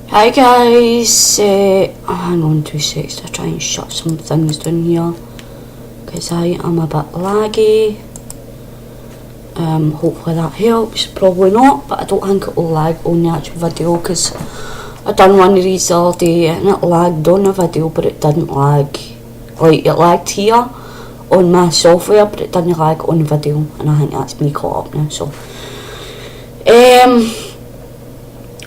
Hi guys, hang on 2 seconds to try and shut some things down here because I am a bit laggy. Hopefully that helps, probably not, but I don't think it will lag on the actual video because I done one of these the other day and it lagged on the video but it didn't lag. Like it lagged here on my software but it didn't lag on the video, and I think that's me caught up now. So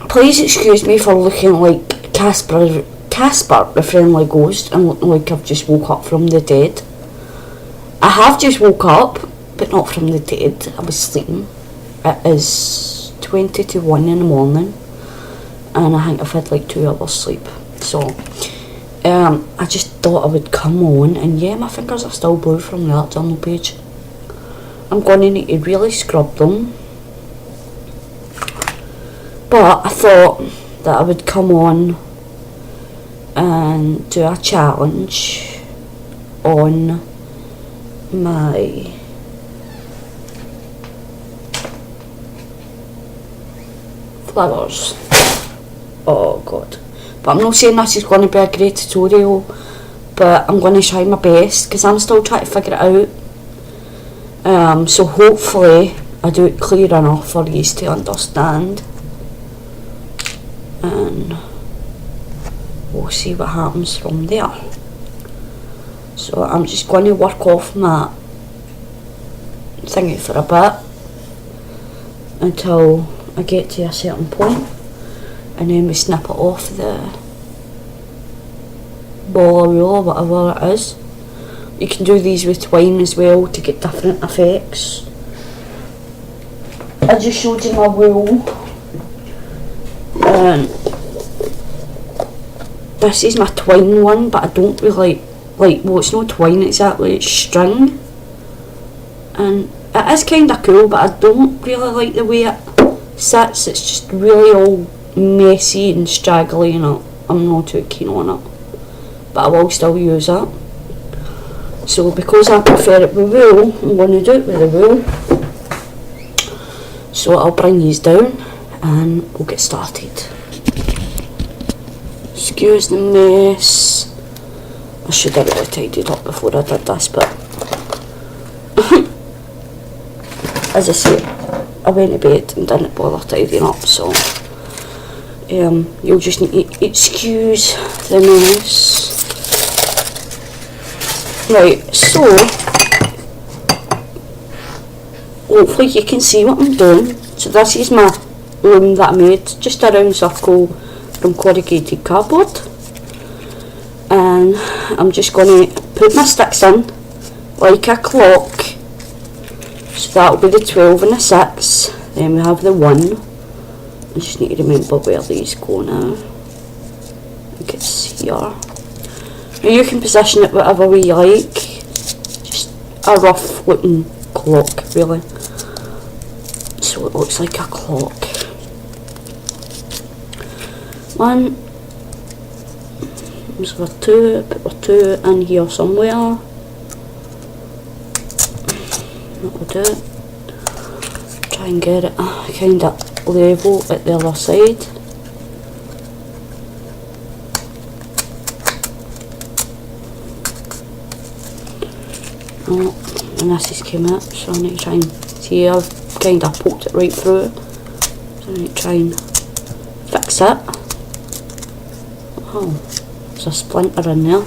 please excuse me for looking like Casper the Friendly Ghost and looking like I've just woke up from the dead. I have just woke up, but not from the dead. I was sleeping. It is 20 to 1 in the morning and I think I've had like 2 hours sleep. So I just thought I would come on, and yeah, my fingers are still blue from the art journal page. I'm going to need to really scrub them. But I thought that I would come on and do a challenge on my flowers. Oh god. But I'm not saying this is going to be a great tutorial, but I'm going to try my best because I'm still trying to figure it out. So hopefully I do it clear enough for you to understand. And we'll see what happens from there. So I'm just going to work off my thingy for a bit until I get to a certain point, and then we snip it off the ball or reel or whatever it is. You can do these with twine as well to get different effects. I just showed you my wool. This is my twine one, but I don't really like, well, it's not twine exactly, it's string, and it is kind of cool, but I don't really like the way it sits. It's just really all messy and straggly and I'm not too keen on it, but I will still use it. So because I prefer it with wool, I'm going to do it with the wool. So I'll bring these down and we'll get started. Excuse the mess. I should have really tidied up before I did this, but as I say, I went to bed and didn't bother tidying up, so you'll just need to excuse the mess. Right, so hopefully you can see what I'm doing. So this is my room that I made, just a round circle from corrugated cardboard, and I'm just going to put my sticks in like a clock. So that'll be the 12 and the 6, then we have the 1. I just need to remember where these go now. I think it's here. Now you can position it whatever way you like, just a rough looking clock really, so it looks like a clock. 1, there's a 2, put a 2 in here somewhere. That'll do it. Try and get it kind of level at the other side. Oh, and this has come out, so I need to try and see, I've kind of poked it right through, so I need to try and fix it. Oh, there's a splinter in there.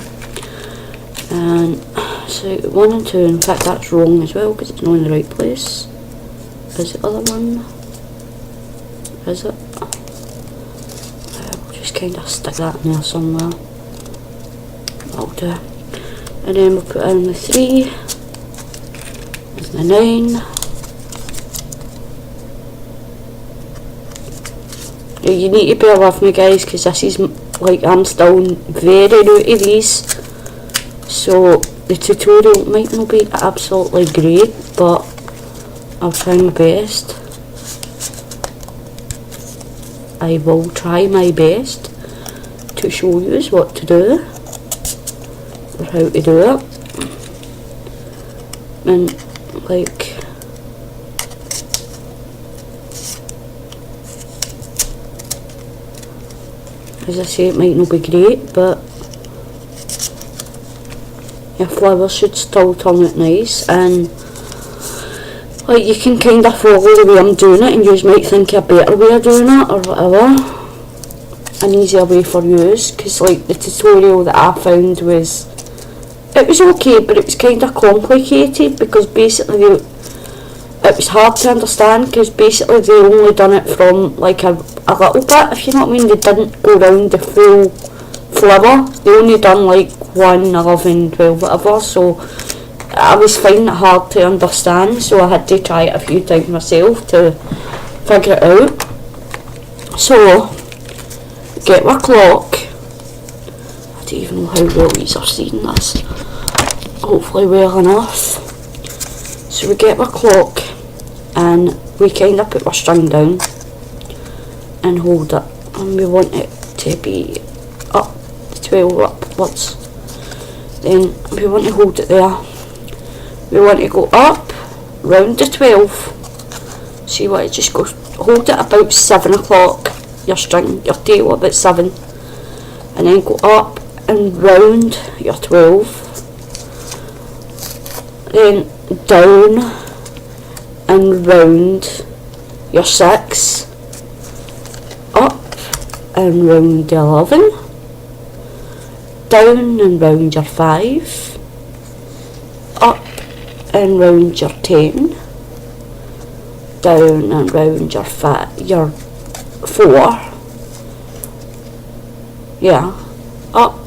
And so 1 and 2, in fact that's wrong as well because it's not in the right place. Is the other one? Is it? We'll just kind of stick that in there somewhere. That'll do. And then we'll put in the 3 and the 9. Now you need to bear with me guys because this is like, I'm still very new to these, so the tutorial might not be absolutely great, but I'll try my best. I will try my best to show you what to do or how to do it. And like, as I say, it might not be great, but your flowers should still turn out nice. And like, you can kind of follow the way I'm doing it, and you might think a better way of doing it or whatever, an easier way for yous, because like the tutorial that I found was, it was okay, but it was kind of complicated, because basically it was hard to understand, because basically they only done it from like a little bit, if you know what I mean. They didn't go round the full flower, they only done like 1, 11, 12, whatever, so I was finding it hard to understand, so I had to try it a few times myself to figure it out. So, get my clock. I don't even know how well these are seeing this. Hopefully well enough. So we get my clock, and we kind of put our string down and hold it, and we want it to be up 12 upwards. Then we want to hold it there. We want to go up round the 12. So you want to just go hold it about 7 o'clock, your string, your tail about 7, and then go up and round your 12, then down and round your 6, up and round the 11, down and round your 5, up and round your 10, down and round your 4, yeah, up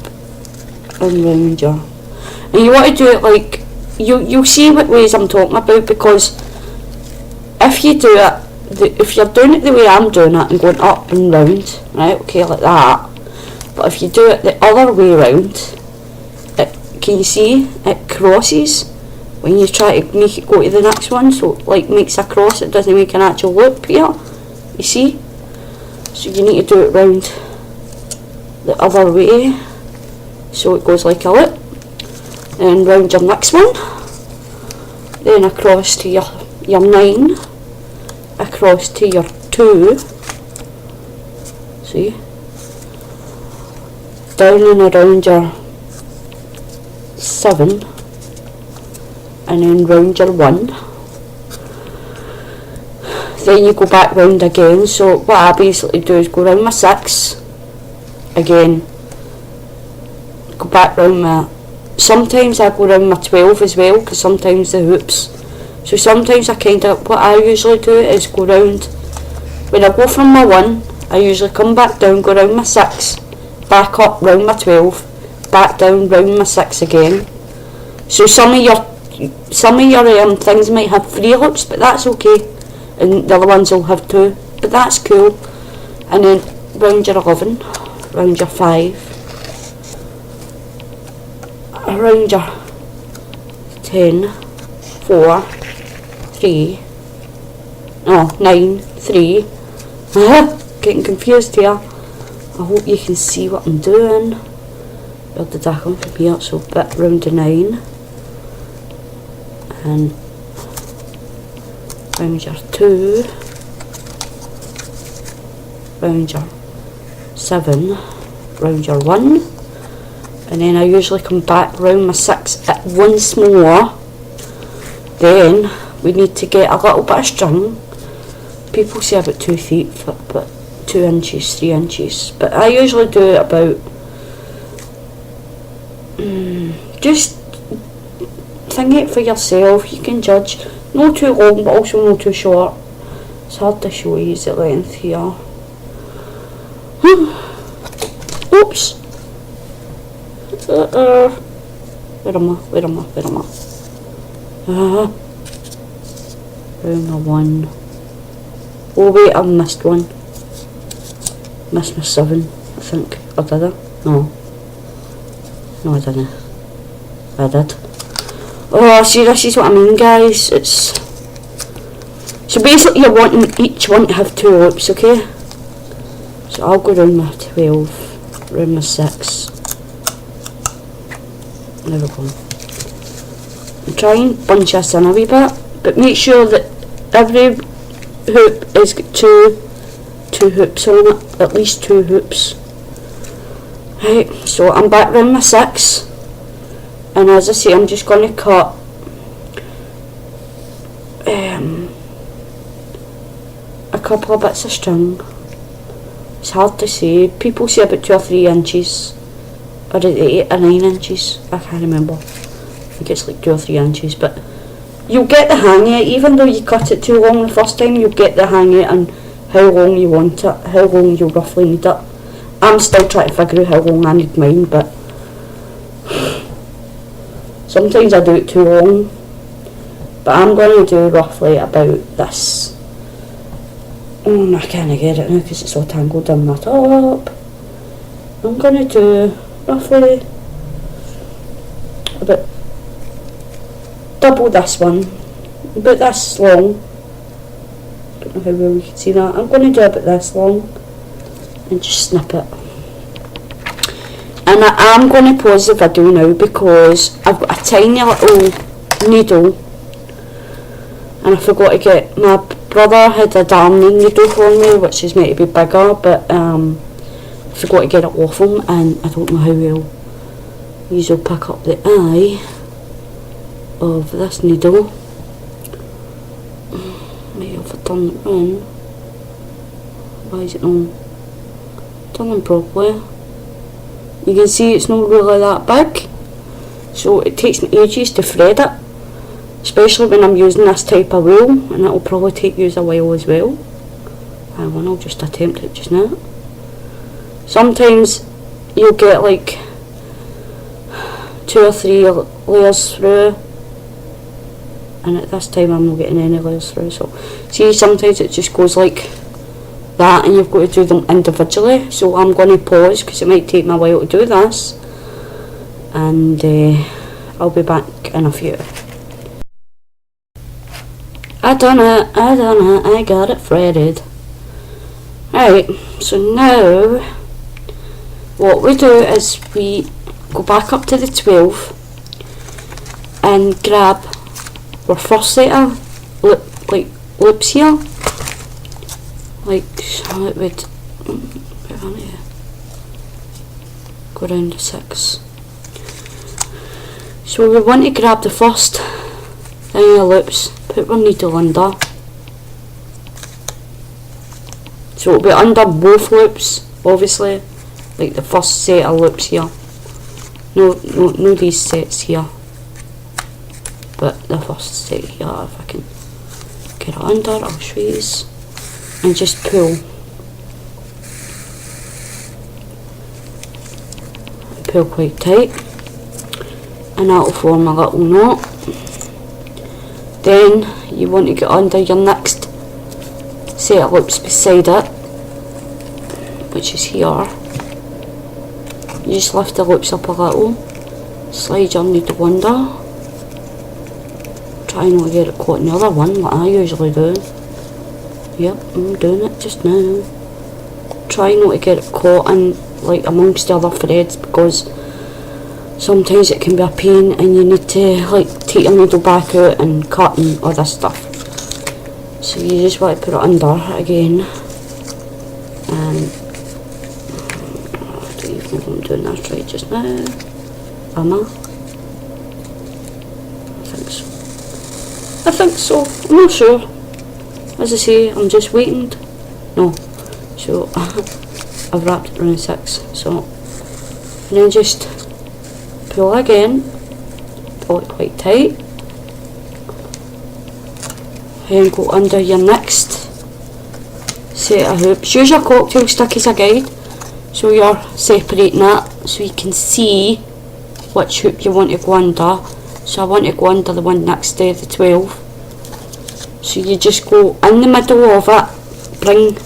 and round your, and you want to do it like, you'll see what ways I'm talking about, because if you do it, if you're doing it the way I'm doing it and going up and round, right, okay, like that, but if you do it the other way round, can you see, it crosses when you try to make it go to the next one, so like makes a cross, it doesn't make an actual loop here, you see, so you need to do it round the other way, so it goes like a loop, then round your next one, then across to your 9, across to your 2, see, down and around your 7, and then round your 1, then you go back round again. So what I basically do is go round my 6 again, go back round my, sometimes I go round my 12 as well, because sometimes the hoops, so sometimes I kind of, what I usually do is go round, when I go from my 1, I usually come back down, go round my 6, back up round my 12, back down round my 6 again. So some of your things might have 3 loops, but that's okay, and the other ones will have 2, but that's cool. And then round your 11, round your 5, around your 10, 4, 3, no, 9, 3, getting confused here. I hope you can see what I'm doing. Where did I come from here? So bit round the 9, and round your 2, round your 7, round your 1, and then I usually come back round my 6 at once more. Then we need to get a little bit of string. People say about 2 feet, but 2 inches, 3 inches, but I usually do it about, just think it for yourself, you can judge, no too long but also no too short. It's hard to show you the length here. Oops. Where am I? Round my 1. Oh wait, I missed one. Missed my 7, I think. Or did I? No. No, I didn't. I did. Oh, see, this is what I mean, guys. It's, so basically you're wanting each one to have 2 loops, okay? So I'll go round my 12, round my 6. There we go. And try and bunch this in a wee bit, but make sure that every hoop has got two hoops on it, at least 2 hoops. Right, so I'm back round my 6, and as I say, I'm just going to cut a couple of bits of string. It's hard to say. People say about 2 or 3 inches, or 8 or 9 inches. I can't remember. I think it's like 2 or 3 inches, but you'll get the hang of it. Even though you cut it too long the first time, you'll get the hang of it and how long you want it, how long you roughly need it. I'm still trying to figure out how long I need mine, but sometimes I do it too long. But I'm going to do roughly about this. I can't get it now because it's all tangled in my top. I'm going to do roughly about double this one, about this long. Don't know how well you can see that. I'm going to do about this long and just snip it. And I am going to pause the video now because I've got a tiny little needle, and I forgot to get, my brother had a darning needle for me which is meant to be bigger, but I forgot to get it off him, and I don't know how well these will pick up the eye of this needle. Maybe if I turn it round. Why is it not turning properly? You can see it's not really that big, so it takes me ages to thread it, especially when I'm using this type of wool, and it will probably take you a while as well. I'll just attempt it just now. Sometimes you'll get like 2 or 3 layers through, and at this time I'm not getting any layers through. So see, sometimes it just goes like that and you've got to do them individually. So I'm going to pause because it might take me a while to do this, and I'll be back in a few. I done it, I got it threaded. Right, so now what we do is we go back up to the 12 and grab our first set of loops here, like how it would go round to 6. So we want to grab the first thing of loops, put our needle under, so it'll be under both loops, obviously, like the first set of loops here. No these sets here, but the first set here. If I can get it under, I'll show you, and just pull. Pull quite tight, and that'll form a little knot. Then you want to get under your next set of loops beside it, which is here. You just lift the loops up a little, slide your needle under, try not to get it caught in the other one like I usually do. Yep, I'm doing it just now. Try not to get it caught in like amongst the other threads, because sometimes it can be a pain and you need to like take your needle back out and cut and all this stuff. So you just want to put it under again, and I don't even know if I'm doing this right just now. Am I? I think so. I'm not sure. As I say, I'm just waiting. No. So I've wrapped it around 6. So and then just pull again. Pull it quite tight. And go under your next set of hoops. Use your cocktail stick as a guide, so you're separating that so you can see which hoop you want to go under. So I want to go under the one next to the 12. So you just go in the middle of it, bring,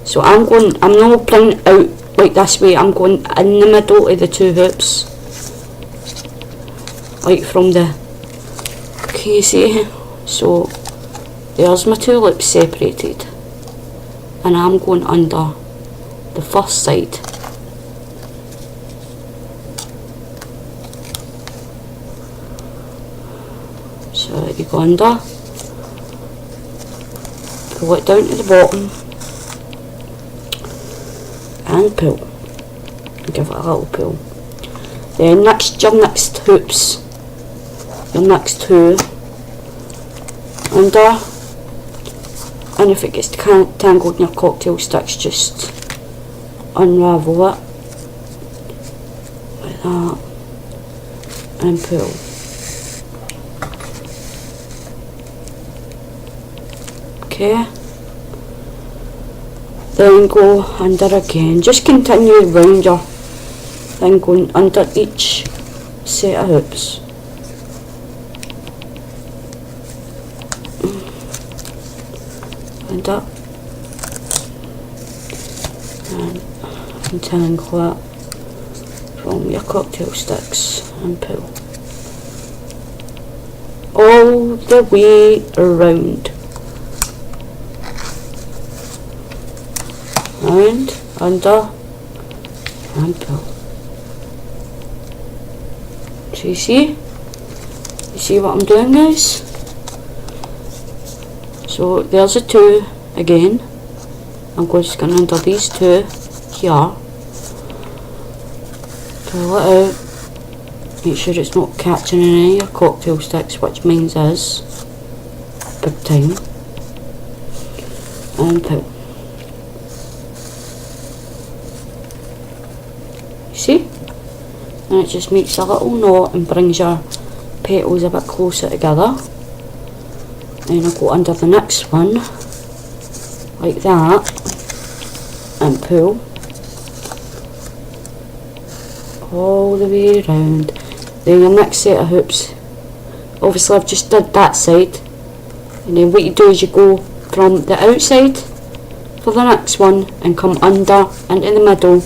so I'm not bringing out like this way, I'm going in the middle of the 2 hoops, like from the, can you see? So there's my 2 loops separated, and I'm going under the first side. So you go under, pull it down to the bottom and pull. give it a little pull. Then your next hoops, your next two under, and if it gets tangled in your cocktail sticks, just unravel it like that and pull. Okay, then go under again, just continue round your thing, going under each set of hoops. And up and untangle it from your cocktail sticks and pull all the way around. Round, under, and pull. So you see what I'm doing, guys? So there's the two again. I'm just going under these two here. Pull it out. Make sure it's not catching in any of your cocktail sticks, which mine is big time. And pull. See? And it just makes a little knot and brings your petals a bit closer together. Then I'll go under the next one like that and pull all the way around. Then your next set of hoops, obviously I've just did that side, and then what you do is you go from the outside for the next one and come under into the middle.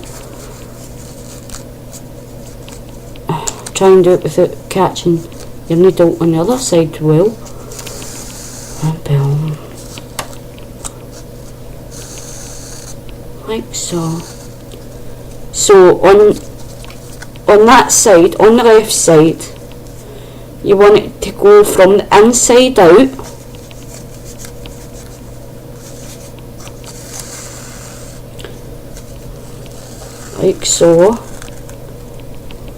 Try and do it without catching your needle on the other side well. And pull. Like so. So on that side, on the left side, you want it to go from the inside out. Like so.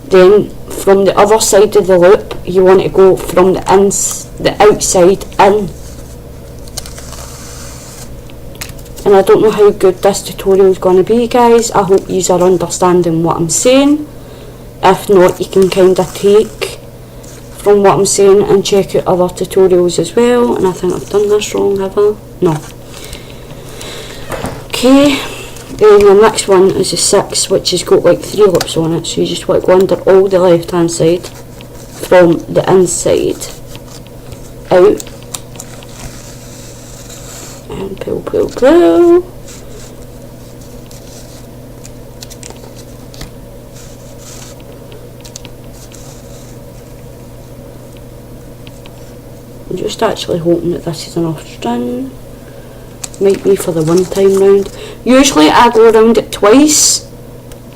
Then from the other side of the loop, you want to go from the outside in. And I don't know how good this tutorial is going to be, guys. I hope you are understanding what I'm saying. If not, you can kind of take from what I'm saying and check out other tutorials as well. And I think I've done this wrong, have I? No. Okay. Then the next one is a 6, which has got like 3 loops on it, so you just want to go under all the left hand side from the inside out and pull, pull, pull. I'm just actually hoping that this is enough string. Might be for the one time round. Usually I go around it twice.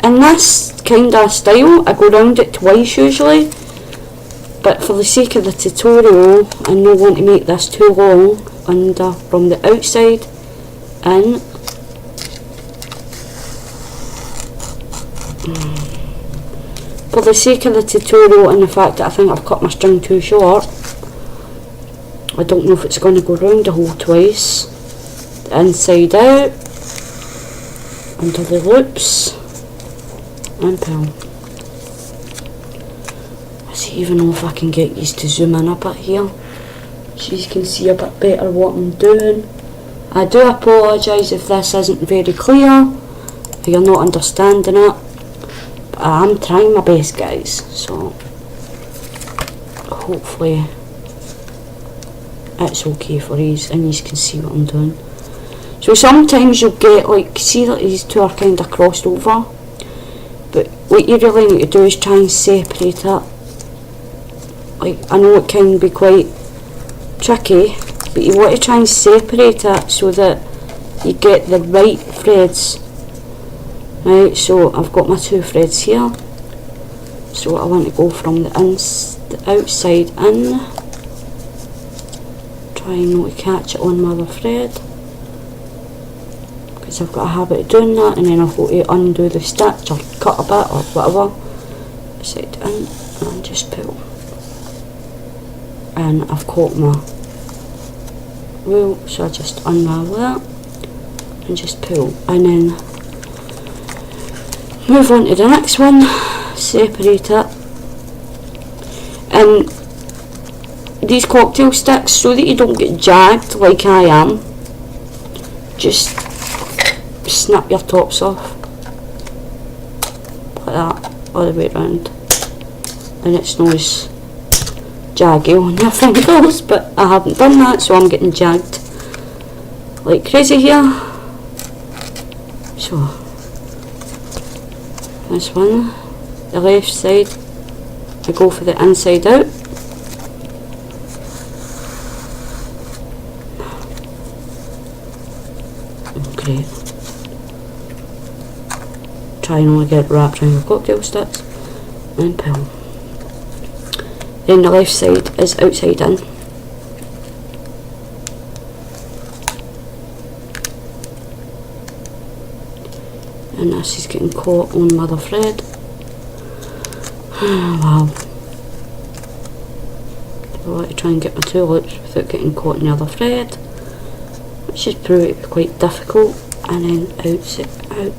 In this kind of style, I go around it twice usually. But for the sake of the tutorial, I don't want to make this too long, under from the outside in. For the sake of the tutorial and the fact that I think I've cut my string too short, I don't know if it's going to go round the hole twice. The inside out, under the loops, and pull. I see, even know if I can get used to zoom in a bit here, so you can see a bit better what I'm doing. I do apologise if this isn't very clear, if you're not understanding it, but I'm trying my best, guys, so hopefully it's okay for you and you can see what I'm doing. So sometimes you'll get, like, see that these two are kind of crossed over, but what you really need to do is try and separate it. Like, I know it can be quite tricky, but you want to try and separate it so that you get the right threads. Right, so I've got my 2 threads here, so I want to go from the outside in, try not to catch it on my other thread. because I've got a habit of doing that, and then I've got to undo the stitch or cut a bit or whatever, set it in and just pull. And I've caught my wool, so I just unravel that and just pull, and then move on to the next one, separate it. And these cocktail sticks, so that you don't get jagged like I am, just snap your tops off like that all the way around, and it's not as jaggy on your fingers, but I haven't done that, so I'm getting jagged like crazy here. So this one, the left side, I go for the inside out. Great. Try and only get it wrapped around your cocktail sticks and pull. Then the left side is outside in. And this is getting caught on my other thread. Wow. I like to try and get my two loops without getting caught in the other thread, which is proving to be quite difficult. And then out.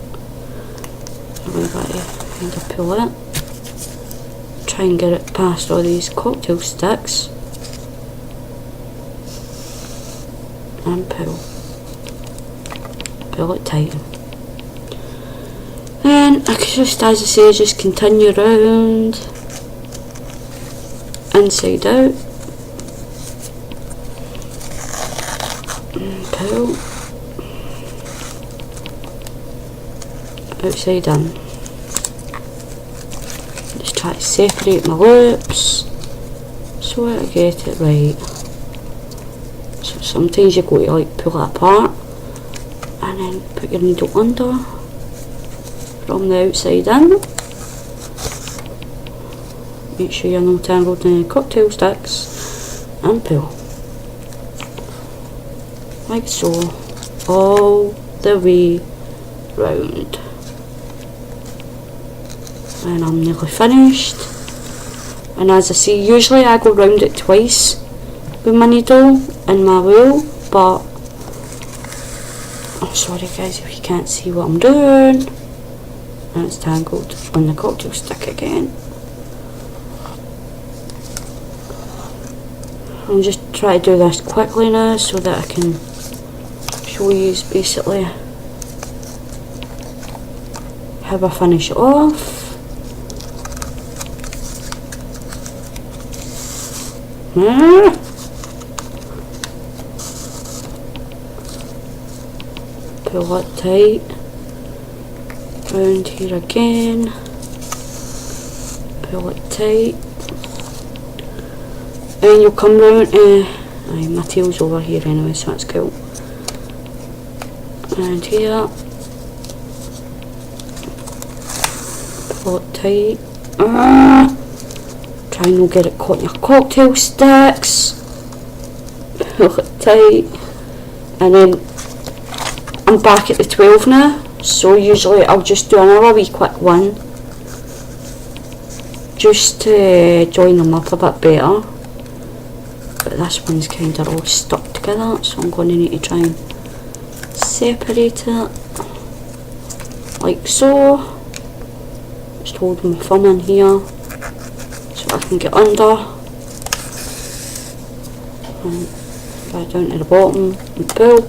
I've got to kind of pull it. Try and get it past all these cocktail sticks and pull it tight. Then I could just, as I say, just continue round, inside out, and pull, outside in. Just try to separate my loops so I get it right. So sometimes you go to like pull it apart and then put your needle under from the outside in. Make sure you're not tangled in the cocktail sticks and pull like so all the way round. And I'm nearly finished. And as I say, usually I go round it twice with my needle and my wool, but I'm sorry guys if you can't see what I'm doing. And it's tangled on the cocktail stick again. I'm just trying to do this quickly now so that I can show you basically how I finish it off. Pull it tight. Round here again. Pull it tight. And you'll come round. My tail's over here anyway, so that's cool. And here. Pull it tight. Try and not get it caught in your cocktail sticks. Pull it tight. And then I'm back at the 12 now. So usually I'll just do another wee quick one just to join them up a bit better. But this one's kind of all stuck together, so I'm going to need to try and separate it like so. Just hold my thumb in here so I can get under and go down to the bottom and pull.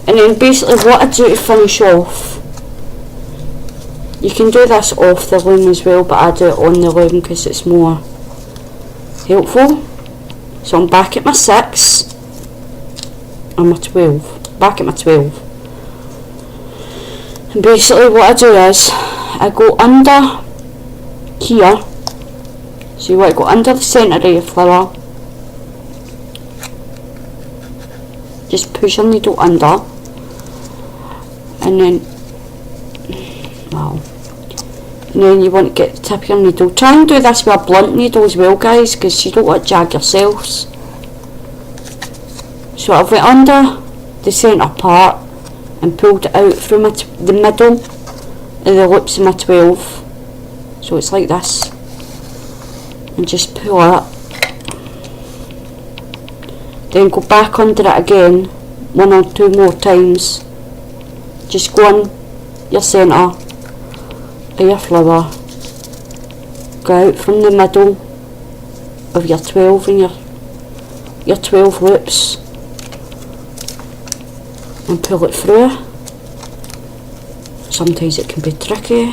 And then basically what I do to finish off, you can do this off the loom as well, but I do it on the loom because it's more helpful. So I'm back at my 6 and my 12, back at my 12. And basically what I do is, I go under here, so you want to go under the centre of your flower, just push your needle under, and then, and then you want to get the tip of your needle. Try and do this with a blunt needle as well guys, because you don't want to jag yourselves. So I've went under the centre part and pulled it out from the middle of the loops of my 12. So it's like this, and just pull it, then go back under it again 1 or 2 more times. Just go on your centre of your flower, go out from the middle of your 12 and your 12 loops, and pull it through. Sometimes it can be tricky,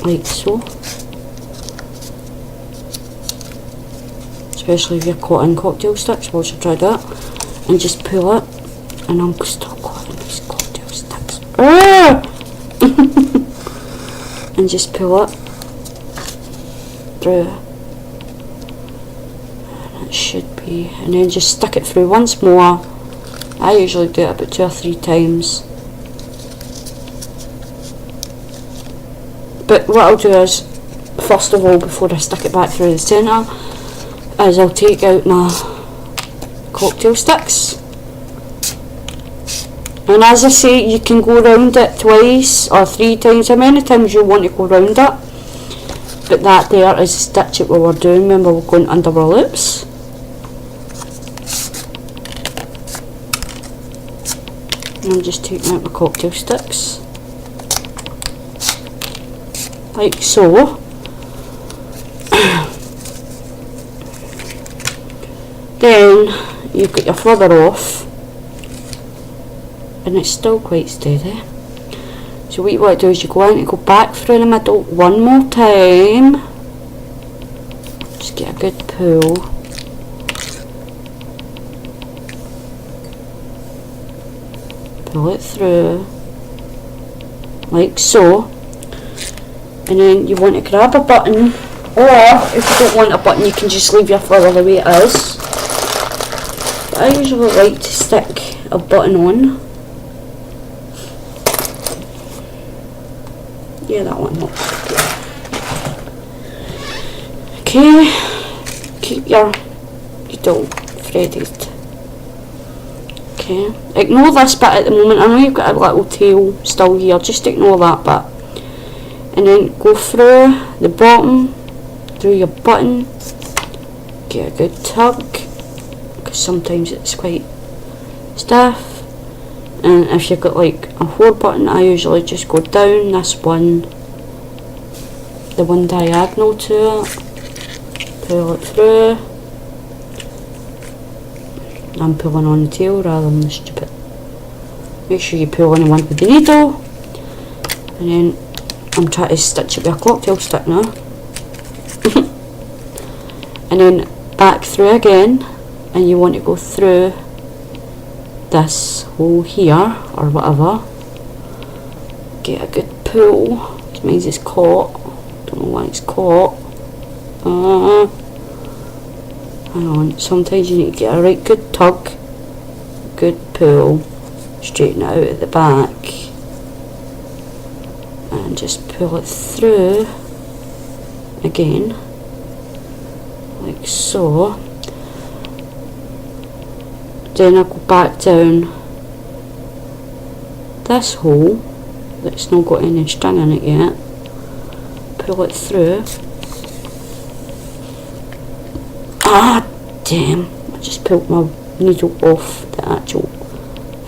like so, especially if you're caught in cocktail sticks. Once you try that, and just pull it, and I'm still caught in these cocktail sticks. And just pull it through, and it should be, and then just stick it through once more. I usually do it about 2 or 3 times. But what I'll do is, first of all, before I stick it back through the centre, is I'll take out my cocktail sticks. And as I say, you can go round it twice or 3 times, how many times you want to go round it. But that there is the stitch that we were doing when we were going under our loops. And I'm just taking out my cocktail sticks, like so. Then you've got your flower off, and it's still quite steady. So what you want to do is you go in and go back through the middle 1 more time. Just get a good pull. Pull it through, like so. And then you want to grab a button, or if you don't want a button, you can just leave your flower the way it is. But I usually like to stick a button on. Yeah, that one looks good. Okay, keep your needle threaded. Okay, ignore this bit at the moment. I know you've got a little tail still here, just ignore that bit. And then go through the bottom, through your button, get a good tug, because sometimes it's quite stiff. And if you've got like a 4 button, I usually just go down this one, the one diagonal to it, pull it through. I'm pulling on the tail rather than the stupid. Make sure you pull on the one with the needle, and then I'm trying to stitch it with a cocktail stick now. And then back through again, and you want to go through this hole here or whatever. Get a good pull, which means it's caught. Don't know why it's caught. Hang on, sometimes you need to get a right good tug, good pull, straighten it out at the back, and just pull it through again, like so. Then I go back down this hole that's not got any string in it yet, pull it through. Ah, damn, I just pulled my needle off the actual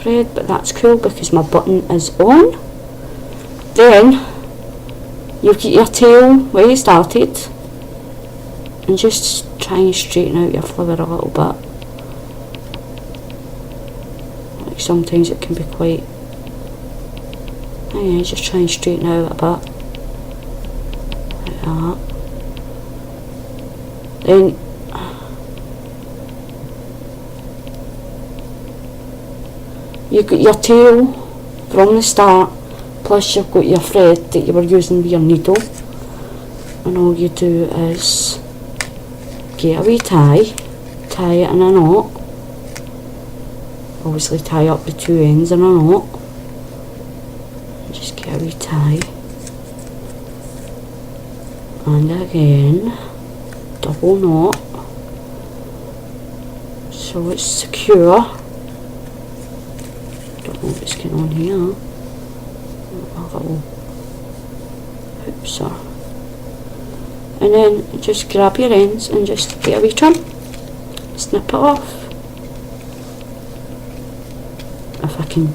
thread, but that's cool because my button is on. Then you get your tail where you started, and just try and straighten out your flower a little bit. Like sometimes it can be quite, yeah, just try and straighten out a bit, like that. Then you got your tail from the start, plus you've got your thread that you were using with your needle, and all you do is get a wee tie it in a knot, obviously tie up the 2 ends in a knot, and just get a wee tie, and again double knot so it's secure. what's going on here. A little hoops there. And then just grab your ends and just get a wee trim. Snip it off. If I can.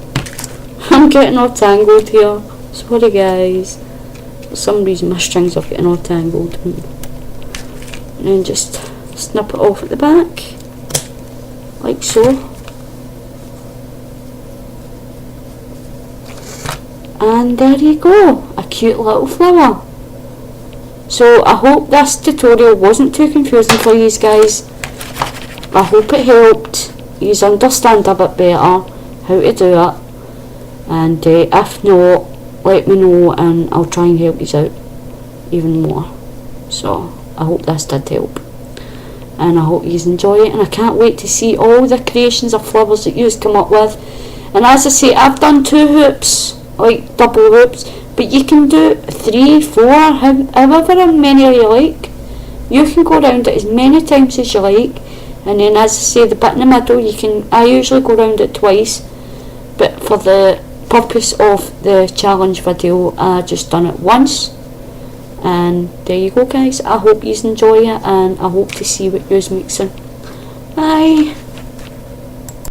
I'm getting all tangled here. Sorry guys. For some reason my strings are getting all tangled. And then just snip it off at the back. Like so. And there you go. A cute little flower. So I hope this tutorial wasn't too confusing for you guys. I hope it helped you understand a bit better how to do it, and if not, let me know and I'll try and help you out even more. So I hope this did help, and I hope you enjoy it, and I can't wait to see all the creations of flowers that you come up with. And as I say, I've done 2 hoops, like double hoops, but you can do 3, 4, however many you like. You can go around it as many times as you like, and then as I say, the bit in the middle, I usually go around it twice, but for the purpose of the challenge video, I just done it once. And there you go guys, I hope you enjoy it, and I hope to see what yours makes soon. Bye.